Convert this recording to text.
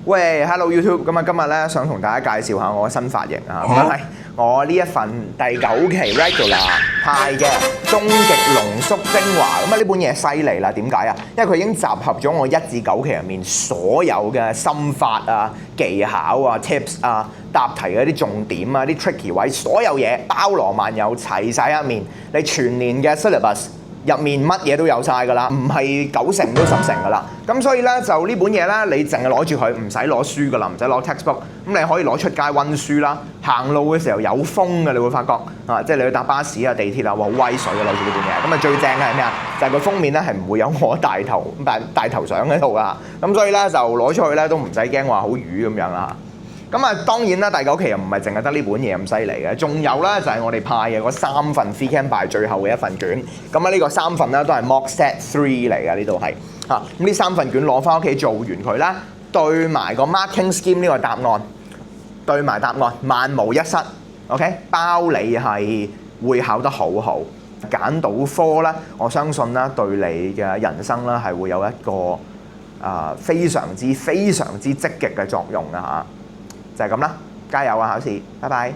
喂，Hello YouTube，咁啊今日咧想同大家介紹下我嘅新髮型啊，咁係我呢一份第9期 Regular 派嘅終極濃縮精華，咁啊呢本嘢犀利啦，點解啊？因為佢已經集合咗我1至9期入面所有嘅心法啊、技巧啊、tips 啊、答題嘅啲重點啊、啲 tricky 位，所有嘢包羅萬有，齊晒一面，你全年嘅 syllabus。入面乜嘢都有晒㗎啦，唔係9成都10成㗎啦。咁所以咧就呢本嘢咧，你淨係攞住佢，唔使攞書㗎啦，唔使攞 textbook。咁你可以攞出街温書啦，行路嘅時候有風嘅，你會發覺啊，即係你去搭巴士啊、地鐵啊，哇好威水嘅攞住呢本嘢。咁啊最正嘅係咩啊？就係佢封面咧係唔會有我大頭相喺度㗎。咁所以咧就攞出去咧都唔使驚話好瘀咁樣啦。咁啊，當然啦，第9期又唔係淨係得呢本嘢咁犀利嘅，仲有咧就係我哋派嘅嗰3份 Free Can Buy 最後嘅一份卷。咁啊，呢個3份咧都係 Mock Set 3嚟嘅，呢度係嚇。咁呢3份卷攞翻屋企做完佢啦，對埋個 Marking Scheme 呢個答案，對埋答案，萬無一失。OK， 包你係會考得好好，揀到科咧，我相信咧對你嘅人生咧係會有一個非常之積極嘅作用嘅嚇。就係咁啦，加油啊！考試，拜拜。